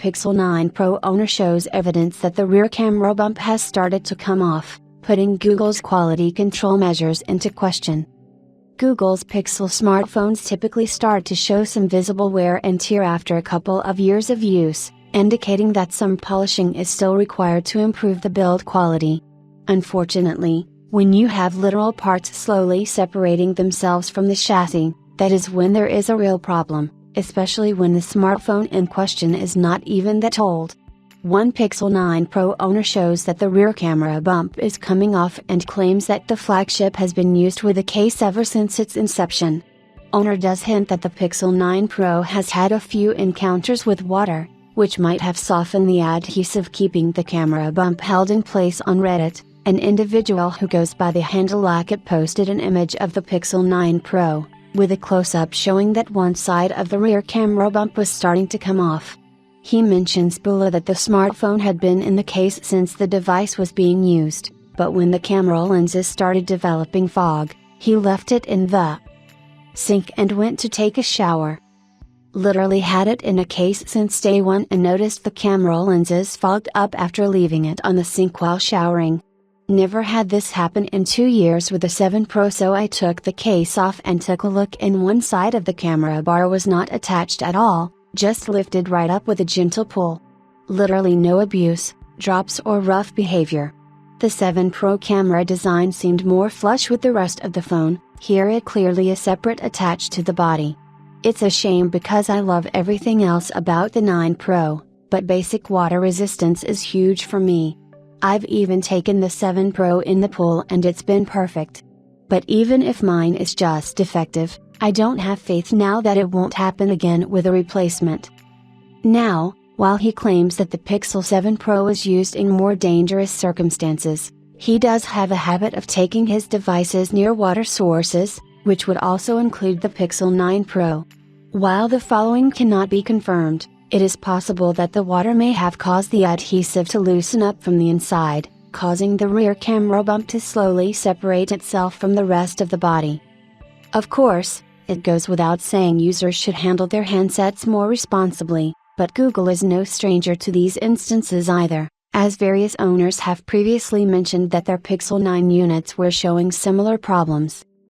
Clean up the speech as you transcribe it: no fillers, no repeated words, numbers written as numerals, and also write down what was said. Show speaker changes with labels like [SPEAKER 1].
[SPEAKER 1] Pixel 9 Pro owner shows evidence that the rear camera bump has started to come off, putting Google's quality control measures into question. Google's Pixel smartphones typically start to show some visible wear and tear after a couple of years of use, indicating that some polishing is still required to improve the build quality. Unfortunately, when you have literal parts slowly separating themselves from the chassis, that is when there is a real problem, especially when the smartphone in question is not even that old. One Pixel 9 Pro owner shows that the rear camera bump is coming off and claims that the flagship has been used with the case ever since its inception. Owner does hint that the Pixel 9 Pro has had a few encounters with water, which might have softened the adhesive keeping the camera bump held in place. On Reddit, an individual who goes by the handle Lackett posted an image of the Pixel 9 Pro, with a close-up showing that one side of the rear camera bump was starting to come off. He mentions below that the smartphone had been in the case since the device was being used, but when the camera lenses started developing fog, he left it in the sink and went to take a shower. Literally had it in a case since day one and noticed the camera lenses fogged up after leaving it on the sink while showering. Never had this happen in 2 years with the 7 Pro, so I took the case off and took a look, and one side of the camera bar was not attached at all, just lifted right up with a gentle pull. Literally no abuse, drops or rough behavior. The 7 Pro camera design seemed more flush with the rest of the phone, here it clearly is separate attached to the body. It's a shame because I love everything else about the 9 Pro, but basic water resistance is huge for me. I've even taken the 7 Pro in the pool and it's been perfect. But even if mine is just defective, I don't have faith now that it won't happen again with a replacement. Now, while he claims that the Pixel 7 Pro is used in more dangerous circumstances, he does have a habit of taking his devices near water sources, which would also include the Pixel 9 Pro. While the following cannot be confirmed, it is possible that the water may have caused the adhesive to loosen up from the inside, causing the rear camera bump to slowly separate itself from the rest of the body. Of course, it goes without saying users should handle their handsets more responsibly, but Google is no stranger to these instances either, as various owners have previously mentioned that their Pixel 9 units were showing similar problems.